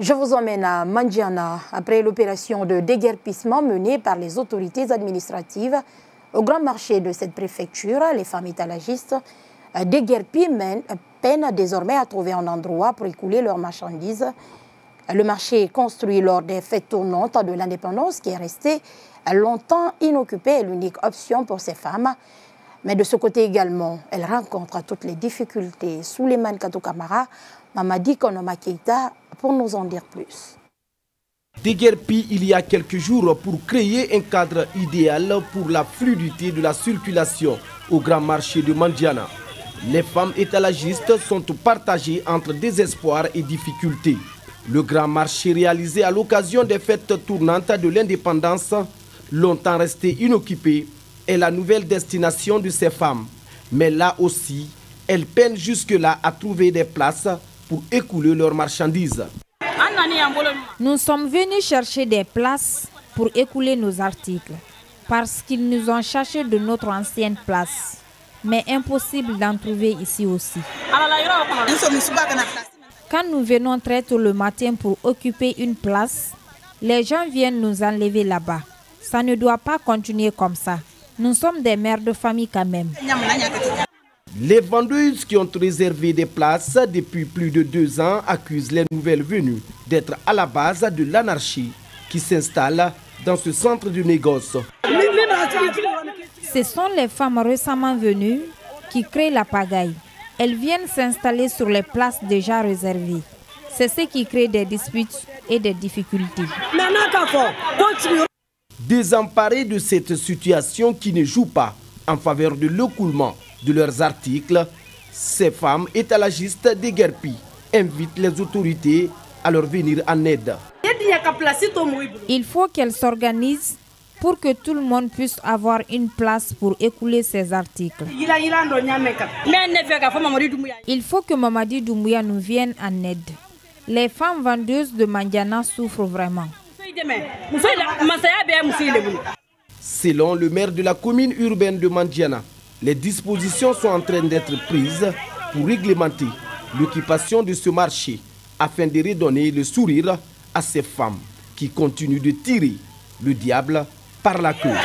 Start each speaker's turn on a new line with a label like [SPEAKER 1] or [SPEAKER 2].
[SPEAKER 1] Je vous emmène à Mandiana. Après l'opération de déguerpissement menée par les autorités administratives au grand marché de cette préfecture, les femmes étalagistes déguerpies peinent désormais à trouver un endroit pour écouler leurs marchandises. Le marché construit lors des fêtes tournantes de l'indépendance, qui est resté longtemps inoccupé, est l'unique option pour ces femmes. Mais de ce côté également, elles rencontrent toutes les difficultés. Souleymane Kato Kamara, Mamadi Konoma Keita, pour nous en dire plus.
[SPEAKER 2] Déguerpi il y a quelques jours pour créer un cadre idéal pour la fluidité de la circulation au grand marché de Mandiana. Les femmes étalagistes sont partagées entre désespoir et difficultés. Le grand marché réalisé à l'occasion des fêtes tournantes de l'indépendance, longtemps resté inoccupé, est la nouvelle destination de ces femmes. Mais là aussi, elles peinent jusque-là à trouver des places pour écouler leurs marchandises.
[SPEAKER 3] Nous sommes venus chercher des places pour écouler nos articles, parce qu'ils nous ont cherché de notre ancienne place. Mais impossible d'en trouver ici aussi. Quand nous venons très tôt le matin pour occuper une place, les gens viennent nous enlever là-bas. Ça ne doit pas continuer comme ça. Nous sommes des mères de famille quand même.
[SPEAKER 2] Les vendeuses qui ont réservé des places depuis plus de 2 ans accusent les nouvelles venues d'être à la base de l'anarchie qui s'installe dans ce centre de négoce.
[SPEAKER 3] Ce sont les femmes récemment venues qui créent la pagaille. Elles viennent s'installer sur les places déjà réservées. C'est ce qui crée des disputes et des difficultés.
[SPEAKER 2] Désemparées de cette situation qui ne joue pas en faveur de l'écoulement de leurs articles, ces femmes étalagistes déguerpies invitent les autorités à leur venir en aide.
[SPEAKER 3] Il faut qu'elles s'organisent pour que tout le monde puisse avoir une place pour écouler ses articles. Il faut que Mamadi Doumbouya nous vienne en aide. Les femmes vendeuses de Mandiana souffrent vraiment.
[SPEAKER 2] Selon le maire de la commune urbaine de Mandiana, les dispositions sont en train d'être prises pour réglementer l'occupation de ce marché afin de redonner le sourire à ces femmes qui continuent de tirer le diable par la queue.